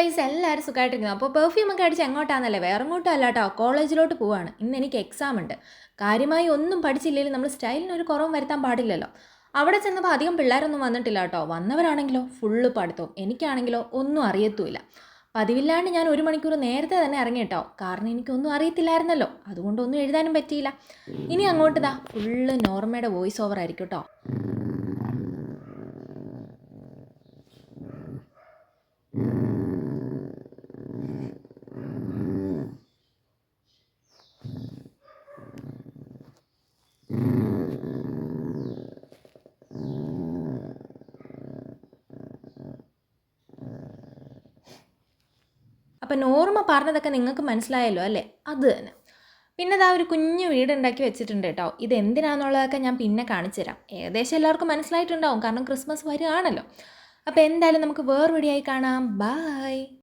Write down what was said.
Guys എല്ലാവരും സുഖമായിട്ടിരിക്കുന്നു. അപ്പോൾ പെർഫ്യൂമൊക്കെ അടിച്ച് എങ്ങോട്ടാണെന്നല്ലേ, വേറെ എങ്ങോട്ടും അല്ല കേട്ടോ, കോളേജിലോട്ട് പോവാണ്. ഇന്ന് എനിക്ക് എക്സാം ഉണ്ട്. കാര്യമായി ഒന്നും പഠിച്ചില്ലെങ്കിലും നമ്മൾ സ്റ്റൈലിനൊരു കുറവും വരുത്താൻ പാടില്ലല്ലോ. അവിടെ ചെന്നപ്പോൾ അധികം പിള്ളേരൊന്നും വന്നിട്ടില്ല കേട്ടോ. വന്നവരാണെങ്കിലോ ഫുള്ള് പഠിത്തവും, എനിക്കാണെങ്കിലോ ഒന്നും അറിയത്തുമില്ല. പതിവില്ലാണ്ട് ഞാൻ 1 മണിക്കൂർ നേരത്തെ തന്നെ ഇറങ്ങി കേട്ടോ, കാരണം എനിക്കൊന്നും അറിയത്തില്ലായിരുന്നല്ലോ, അതുകൊണ്ടൊന്നും എഴുതാനും പറ്റിയില്ല. ഇനി അങ്ങോട്ട് ഫുള്ള് നോർമയുടെ വോയിസ് ഓവർ ആയിരിക്കും കേട്ടോ. അപ്പം നോർമ പറഞ്ഞതൊക്കെ നിങ്ങൾക്ക് മനസ്സിലായല്ലോ അല്ലേ? അത് തന്നെ. പിന്നെ ഒരു കുഞ്ഞു വീടുണ്ടാക്കി വെച്ചിട്ടുണ്ട് കേട്ടോ. ഇത് എന്തിനാണെന്നുള്ളതൊക്കെ ഞാൻ പിന്നെ കാണിച്ചു തരാം. ഏകദേശം എല്ലാവർക്കും മനസ്സിലായിട്ടുണ്ടാവും, കാരണം ക്രിസ്മസ് വരികയാണല്ലോ. അപ്പോൾ എന്തായാലും നമുക്ക് വേറെ വീഡിയോ ആയി കാണാം. ബൈ.